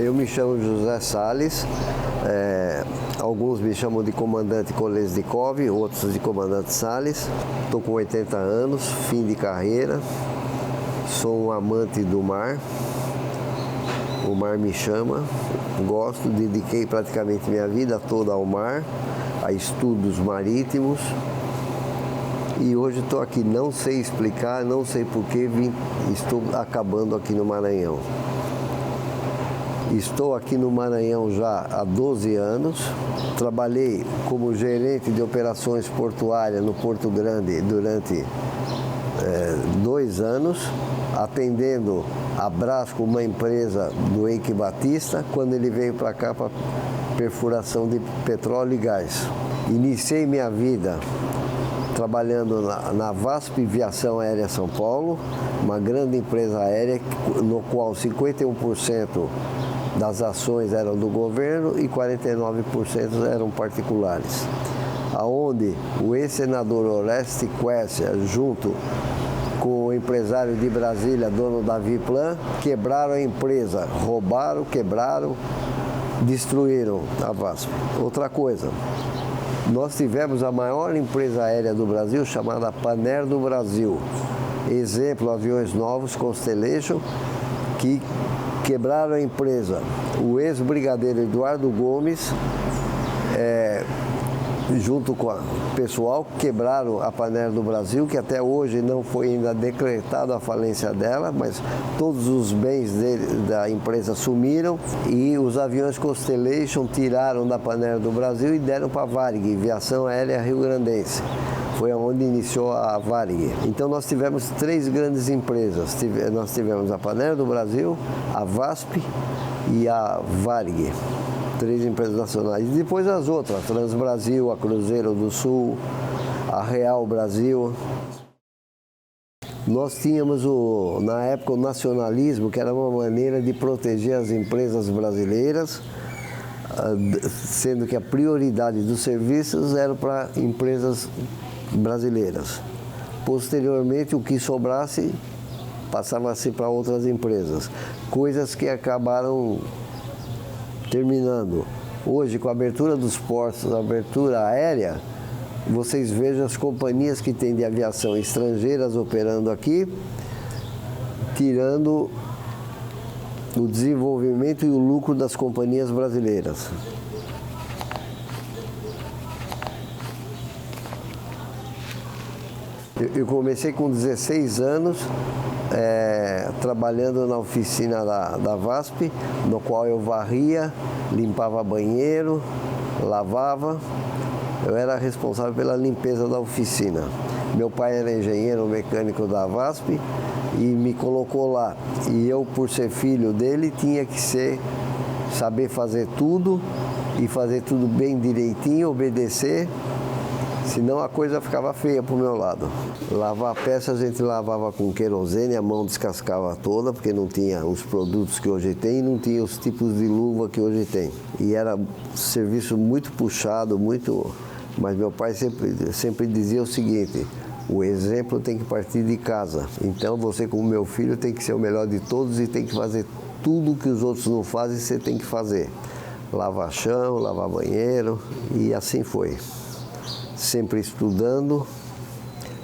Eu me chamo José Salles, alguns me chamam de comandante Kolesnikov, outros de comandante Salles. Estou com 80 anos, fim de carreira, sou um amante do mar, o mar me chama, gosto, dediquei praticamente minha vida toda ao mar, a estudos marítimos. E hoje estou aqui, não sei explicar, não sei porquê, estou acabando aqui no Maranhão. Estou aqui no Maranhão já há 12 anos, trabalhei como gerente de operações portuárias no Porto Grande durante 2 anos, atendendo a Brasco, uma empresa do Eike Batista, quando ele veio para cá para perfuração de petróleo e gás. Iniciei minha vida trabalhando na VASP Viação Aérea São Paulo, uma grande empresa aérea no qual 51% das ações eram do governo e 49% eram particulares. Aonde o ex-senador Oreste Quercia, junto com o empresário de Brasília, dono da Viplan, quebraram a empresa, roubaram, quebraram, destruíram a VASP. Outra coisa, nós tivemos a maior empresa aérea do Brasil, chamada Paner do Brasil. Exemplo, aviões novos, Constellation, que quebraram a empresa. O ex-brigadeiro Eduardo Gomes, junto com o pessoal, quebraram a Paner do Brasil, que até hoje não foi ainda decretada a falência dela, mas todos os bens da empresa sumiram e os aviões Constellation tiraram da Paner do Brasil e deram para a Varig, Viação Aérea Rio Grandense. Foi onde iniciou a Varig. Então nós tivemos 3 grandes empresas. Nós tivemos a Paner do Brasil, a VASP e a Varig. 3 empresas nacionais. E depois as outras, a Transbrasil, a Cruzeiro do Sul, a Real Brasil. Nós tínhamos, na época, o nacionalismo, que era uma maneira de proteger as empresas brasileiras, sendo que a prioridade dos serviços era para empresas brasileiras. Posteriormente, o que sobrasse passava-se para outras empresas. Coisas que acabaram terminando. Hoje, com a abertura dos portos, a abertura aérea, vocês vejam as companhias que têm de aviação estrangeiras operando aqui, tirando o desenvolvimento e o lucro das companhias brasileiras. Eu comecei com 16 anos, trabalhando na oficina da VASP, no qual eu varria, limpava banheiro, lavava. Eu era responsável pela limpeza da oficina. Meu pai era engenheiro mecânico da VASP e me colocou lá. E eu, por ser filho dele, tinha que saber fazer tudo e fazer tudo bem direitinho, obedecer. Senão a coisa ficava feia para o meu lado. Lavar peças a gente lavava com querosene, a mão descascava toda, porque não tinha os produtos que hoje tem e não tinha os tipos de luva que hoje tem. E era um serviço muito puxado, mas meu pai sempre dizia o seguinte: o exemplo tem que partir de casa. Então você, como meu filho, tem que ser o melhor de todos e tem que fazer tudo que os outros não fazem, você tem que fazer. Lavar chão, lavar banheiro, e assim foi. Sempre estudando,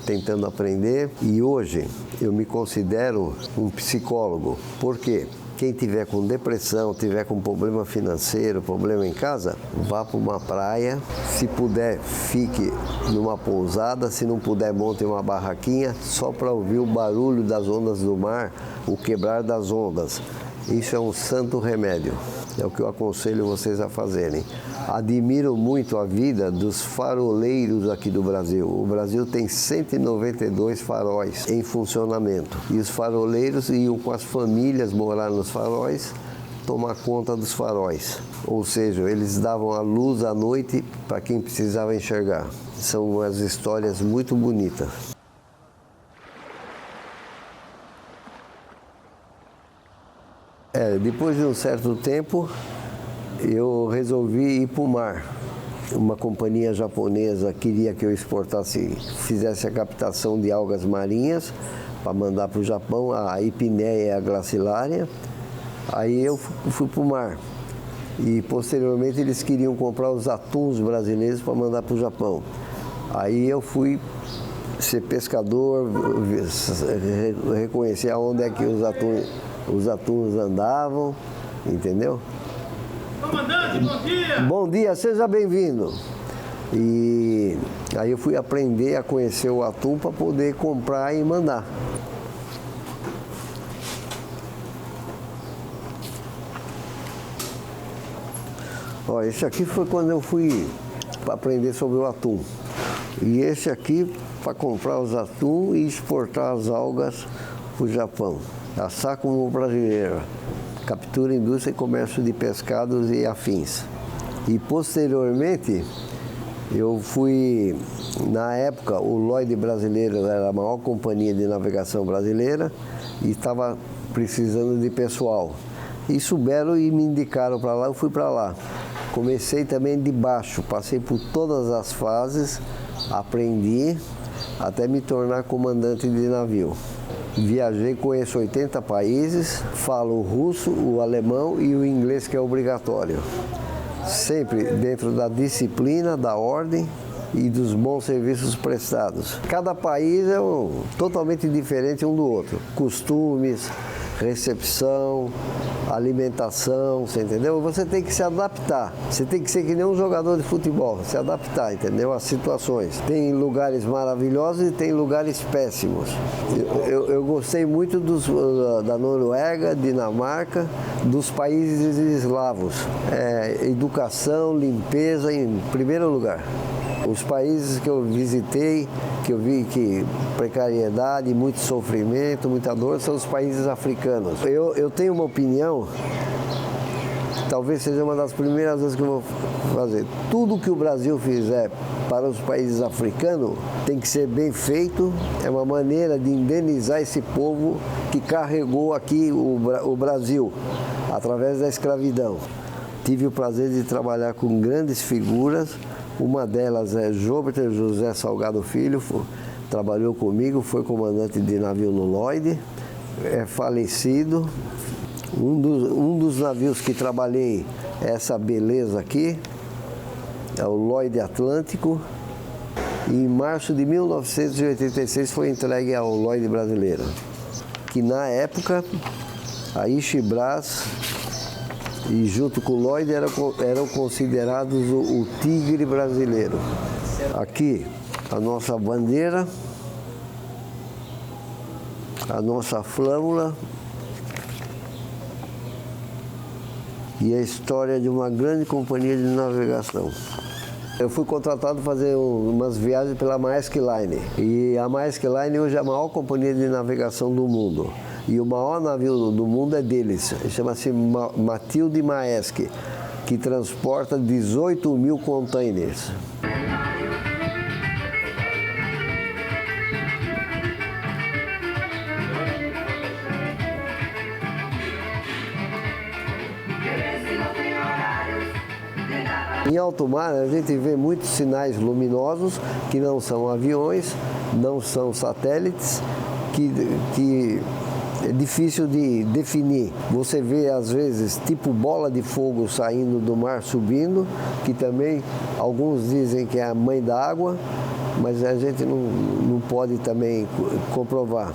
tentando aprender, e hoje eu me considero um psicólogo. Por quê? Quem tiver com depressão, tiver com problema financeiro, problema em casa, vá para uma praia. Se puder, fique numa pousada. Se não puder, monte uma barraquinha só para ouvir o barulho das ondas do mar, o quebrar das ondas. Isso é um santo remédio. É o que eu aconselho vocês a fazerem. Admiro muito a vida dos faroleiros aqui do Brasil. O Brasil tem 192 faróis em funcionamento. E os faroleiros iam com as famílias morar nos faróis, tomar conta dos faróis. Ou seja, eles davam a luz à noite para quem precisava enxergar. São umas histórias muito bonitas. Depois de um certo tempo, eu resolvi ir para o mar. Uma companhia japonesa queria que eu fizesse a captação de algas marinhas para mandar para o Japão, a Epineia glacilaria. Aí eu fui para o mar. E posteriormente eles queriam comprar os atuns brasileiros para mandar para o Japão. Aí eu fui ser pescador, reconhecer aonde é que os atuns andavam, entendeu? Comandante, bom dia! Bom dia, seja bem-vindo. E aí eu fui aprender a conhecer o atum para poder comprar e mandar. Ó, esse aqui foi quando eu fui para aprender sobre o atum. E esse aqui para comprar os atum e exportar as algas para o Japão. Assar como brasileira. Captura, indústria e comércio de pescados e afins. E posteriormente, eu fui, na época, o Lloyd brasileiro era a maior companhia de navegação brasileira e estava precisando de pessoal. E souberam e me indicaram para lá, eu fui para lá. Comecei também de baixo, passei por todas as fases, aprendi até me tornar comandante de navio. Viajei, conheço 80 países, falo o russo, o alemão e o inglês, que é obrigatório. Sempre dentro da disciplina, da ordem e dos bons serviços prestados. Cada país é totalmente diferente um do outro. Costumes, recepção, alimentação, você entendeu? Você tem que se adaptar. Você tem que ser que nem um jogador de futebol, se adaptar, entendeu? Às situações. Tem lugares maravilhosos e tem lugares péssimos. Eu gostei muito da Noruega, Dinamarca, dos países eslavos. Educação, limpeza em primeiro lugar. Os países que eu visitei, que eu vi que precariedade, muito sofrimento, muita dor, são os países africanos. Eu tenho uma opinião, talvez seja uma das primeiras vezes que eu vou fazer. Tudo que o Brasil fizer para os países africanos tem que ser bem feito, é uma maneira de indenizar esse povo que carregou aqui o Brasil, através da escravidão. Tive o prazer de trabalhar com grandes figuras. Uma delas é Jobter José Salgado Filho, trabalhou comigo, foi comandante de navio no Lloyd, é falecido. Um dos navios que trabalhei é essa beleza aqui, é o Lloyd Atlântico. E em março de 1986 foi entregue ao Lloyd brasileiro, que na época a Ishibras e junto com o Lloyd eram considerados o tigre brasileiro. Aqui a nossa bandeira, a nossa flâmula e a história de uma grande companhia de navegação. Eu fui contratado para fazer umas viagens pela Maersk Line. E a Maersk Line hoje é a maior companhia de navegação do mundo. E o maior navio do mundo é deles, chama-se Matilde Maersk, que transporta 18 mil containers. Em alto mar, a gente vê muitos sinais luminosos que não são aviões, não são satélites, que é difícil de definir. Você vê, às vezes, tipo bola de fogo saindo do mar, subindo, que também alguns dizem que é a mãe da água, mas a gente não pode também comprovar.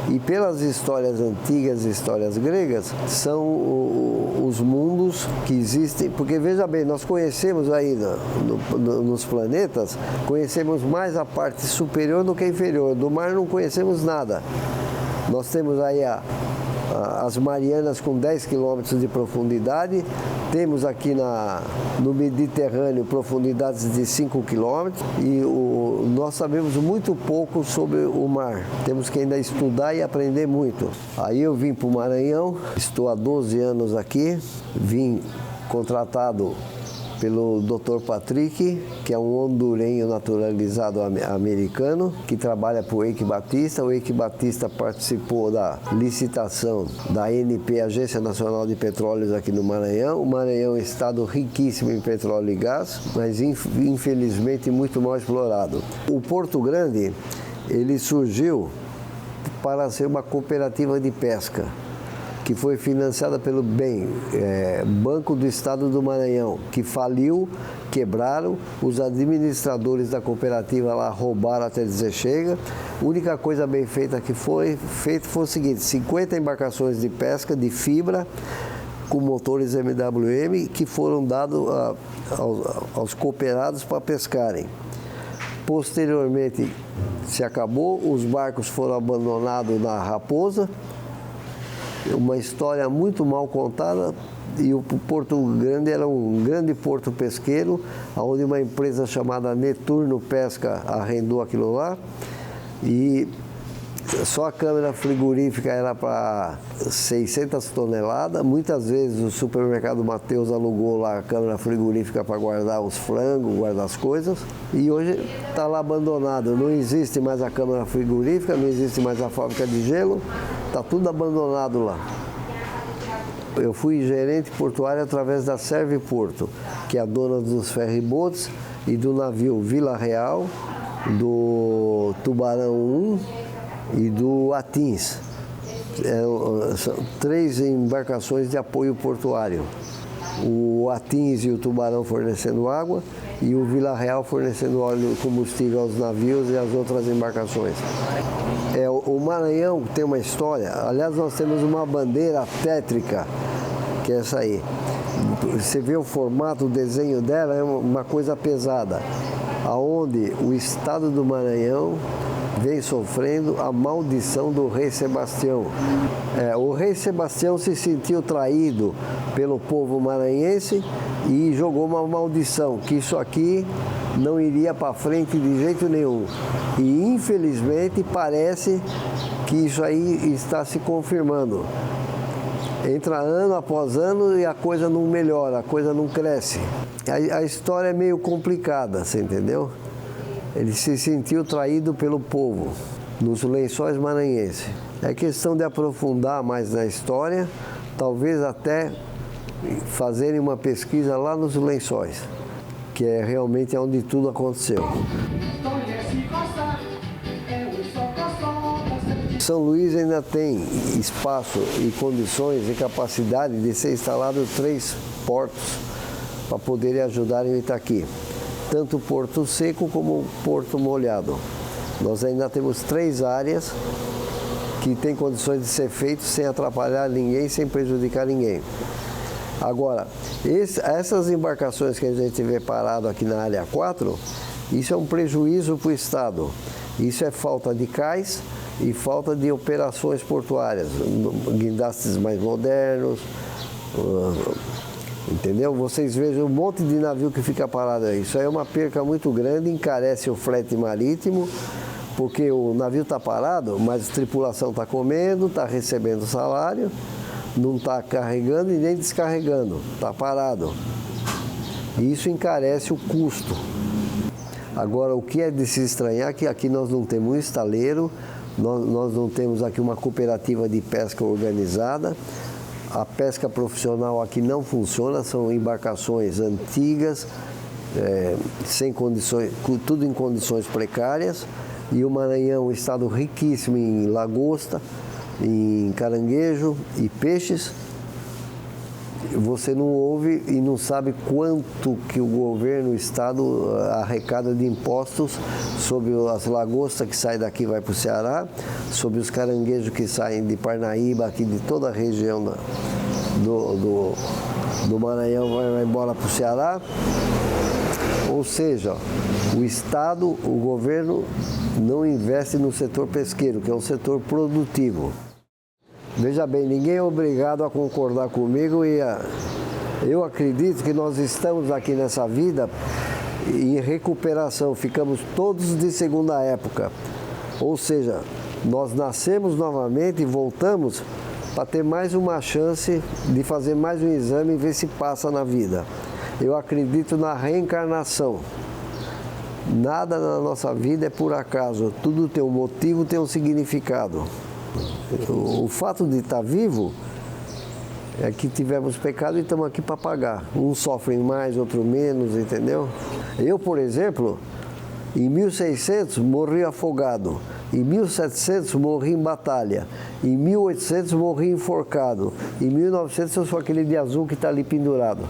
E pelas histórias antigas, histórias gregas, são os mundos que existem, porque veja bem, nós conhecemos aí nos planetas, conhecemos mais a parte superior do que a inferior, do mar não conhecemos nada. Nós temos aí as Marianas com 10 quilômetros de profundidade, temos aqui no Mediterrâneo profundidades de 5 quilômetros e nós sabemos muito pouco sobre o mar. Temos que ainda estudar e aprender muito. Aí eu vim para o Maranhão, estou há 12 anos aqui, vim contratado pelo Dr. Patrick, que é um hondurenho naturalizado americano, que trabalha para o Eike Batista. O Eike Batista participou da licitação da ANP, Agência Nacional de Petróleos, aqui no Maranhão. O Maranhão é um estado riquíssimo em petróleo e gás, mas infelizmente muito mal explorado. O Porto Grande, ele surgiu para ser uma cooperativa de pesca, que foi financiada pelo Banco do Estado do Maranhão, que faliu, quebraram, os administradores da cooperativa lá roubaram até dizer chega. A única coisa bem feita que foi o seguinte: 50 embarcações de pesca de fibra com motores MWM que foram dados aos cooperados para pescarem. Posteriormente se acabou, os barcos foram abandonados na Raposa, uma história muito mal contada, e o Porto Grande era um grande porto pesqueiro, onde uma empresa chamada Neturno Pesca arrendou aquilo lá, e só a câmara frigorífica era para 600 toneladas. Muitas vezes o supermercado Mateus alugou lá a câmara frigorífica para guardar os frangos, guardar as coisas. E hoje está lá abandonado. Não existe mais a câmara frigorífica, não existe mais a fábrica de gelo. Está tudo abandonado lá. Eu fui gerente portuário através da Serve Porto, que é a dona dos ferryboats e do navio Vila Real, do Tubarão 1 e do Atins. São 3 embarcações de apoio portuário. O Atins e o Tubarão fornecendo água e o Vila Real fornecendo óleo e combustível aos navios e às outras embarcações. O Maranhão tem uma história. Aliás, nós temos uma bandeira tétrica, que é essa aí. Você vê o formato, o desenho dela, é uma coisa pesada, aonde o estado do Maranhão vem sofrendo a maldição do rei Sebastião. O rei Sebastião se sentiu traído pelo povo maranhense e jogou uma maldição, que isso aqui não iria para frente de jeito nenhum. E infelizmente parece que isso aí está se confirmando. Entra ano após ano e a coisa não melhora, a coisa não cresce. A história é meio complicada, você entendeu? Ele se sentiu traído pelo povo, nos Lençóis maranhenses. É questão de aprofundar mais na história, talvez até fazerem uma pesquisa lá nos Lençóis, que é realmente onde tudo aconteceu. São Luís ainda tem espaço e condições e capacidade de ser instalado 3 portos para poderem ajudar em Itaqui. Tanto Porto Seco como Porto Molhado. Nós ainda temos 3 áreas que têm condições de ser feitos sem atrapalhar ninguém, sem prejudicar ninguém. Agora, essas embarcações que a gente vê parado aqui na área 4, isso é um prejuízo para o Estado. Isso é falta de cais e falta de operações portuárias, guindastes mais modernos. Entendeu? Vocês vejam um monte de navio que fica parado aí. Isso aí é uma perca muito grande, encarece o frete marítimo, porque o navio está parado, mas a tripulação está comendo, está recebendo salário, não está carregando e nem descarregando, está parado. E isso encarece o custo. Agora, o que é de se estranhar é que aqui nós não temos um estaleiro, nós não temos aqui uma cooperativa de pesca organizada. A pesca profissional aqui não funciona, são embarcações antigas, sem condições, tudo em condições precárias. E o Maranhão é um estado riquíssimo em lagosta, em caranguejo e peixes. Você não ouve e não sabe quanto que o governo, o estado arrecada de impostos sobre as lagostas que saem daqui e vai para o Ceará, sobre os caranguejos que saem de Parnaíba, aqui de toda a região do Maranhão vai embora para o Ceará. Ou seja, o estado, o governo não investe no setor pesqueiro, que é um setor produtivo. Veja bem, ninguém é obrigado a concordar comigo e eu acredito que nós estamos aqui nessa vida em recuperação, ficamos todos de segunda época. Ou seja, nós nascemos novamente e voltamos para ter mais uma chance de fazer mais um exame e ver se passa na vida. Eu acredito na reencarnação. Nada na nossa vida é por acaso, tudo tem um motivo, tem um significado. O fato de estar vivo é que tivemos pecado e estamos aqui para pagar. Uns sofrem mais, outros menos, entendeu? Eu, por exemplo, em 1600 morri afogado, em 1700 morri em batalha, Em 1800 morri enforcado. Em 1900 eu sou aquele de azul que está ali pendurado,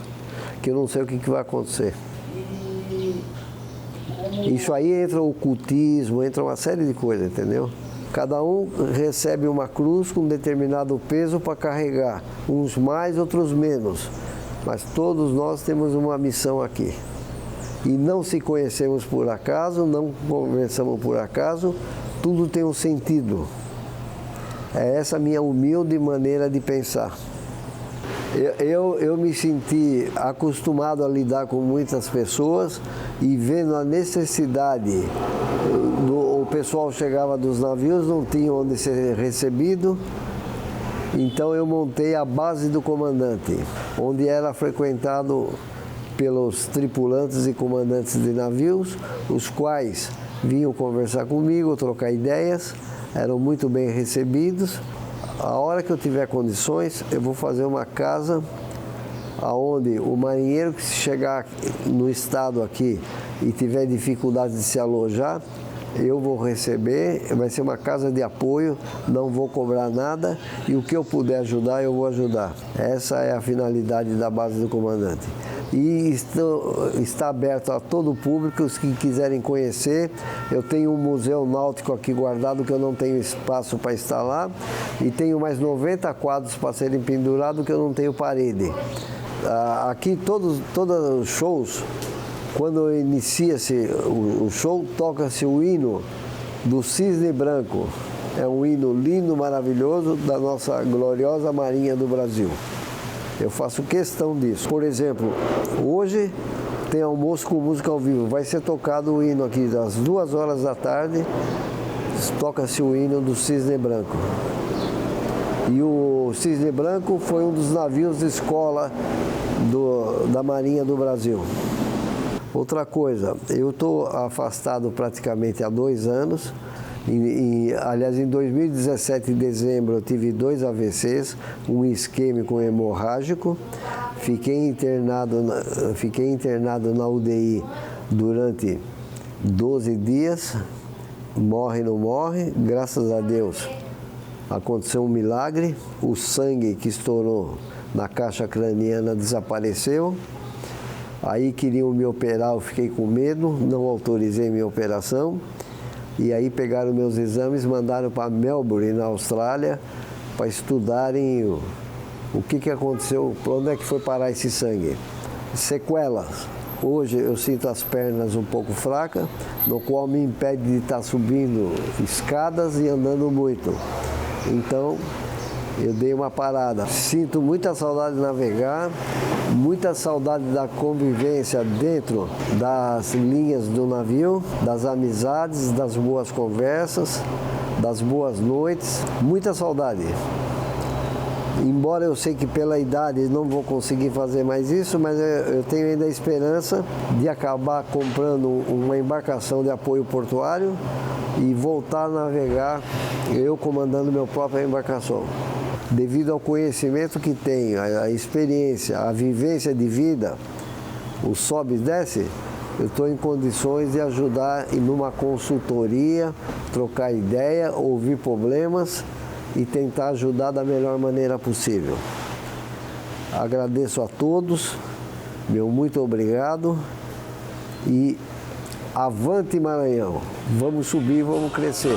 que eu não sei o que vai acontecer. Isso aí entra o ocultismo, entra uma série de coisas, entendeu? Cada um recebe uma cruz com determinado peso para carregar, uns mais, outros menos. Mas todos nós temos uma missão aqui. E não se conhecemos por acaso, não conversamos por acaso, tudo tem um sentido. É essa a minha humilde maneira de pensar. Eu me senti acostumado a lidar com muitas pessoas e vendo a necessidade, o pessoal chegava dos navios, não tinha onde ser recebido, então eu montei a base do comandante, onde era frequentado pelos tripulantes e comandantes de navios, os quais vinham conversar comigo, trocar ideias, eram muito bem recebidos. A hora que eu tiver condições, eu vou fazer uma casa onde o marinheiro que chegar no estado aqui e tiver dificuldade de se alojar, eu vou receber, vai ser uma casa de apoio, não vou cobrar nada e o que eu puder ajudar, eu vou ajudar. Essa é a finalidade da base do comandante. E está aberto a todo o público, os que quiserem conhecer. Eu tenho um museu náutico aqui guardado que eu não tenho espaço para instalar e tenho mais 90 quadros para serem pendurados que eu não tenho parede. Aqui todos os shows, quando inicia-se o show, toca-se o hino do Cisne Branco. É um hino lindo, maravilhoso da nossa gloriosa Marinha do Brasil. Eu faço questão disso. Por exemplo, hoje tem almoço com música ao vivo. Vai ser tocado o hino aqui às 2 horas da tarde. Toca-se o hino do Cisne Branco. E o Cisne Branco foi um dos navios de escola da Marinha do Brasil. Outra coisa, eu estou afastado praticamente há 2 anos. Aliás, em 2017, em dezembro, eu tive 2 AVCs, um isquêmico hemorrágico. Fiquei internado na UDI durante 12 dias. Morre, não morre, graças a Deus. Aconteceu um milagre, o sangue que estourou na caixa craniana desapareceu. Aí queriam me operar, eu fiquei com medo, não autorizei minha operação. E aí pegaram meus exames, mandaram para Melbourne, na Austrália, para estudarem o que aconteceu, para onde é que foi parar esse sangue. Sequelas. Hoje eu sinto as pernas um pouco fracas, no qual me impede de estar subindo escadas e andando muito. Então, eu dei uma parada. Sinto muita saudade de navegar, muita saudade da convivência dentro das linhas do navio, das amizades, das boas conversas, das boas noites. Muita saudade. Embora eu sei que pela idade não vou conseguir fazer mais isso, mas eu tenho ainda a esperança de acabar comprando uma embarcação de apoio portuário e voltar a navegar, eu comandando minha própria embarcação. Devido ao conhecimento que tenho, a experiência, a vivência de vida, o sobe e desce, eu estou em condições de ajudar em uma consultoria, trocar ideia, ouvir problemas e tentar ajudar da melhor maneira possível. Agradeço a todos, meu muito obrigado e avante Maranhão, vamos subir, vamos crescer.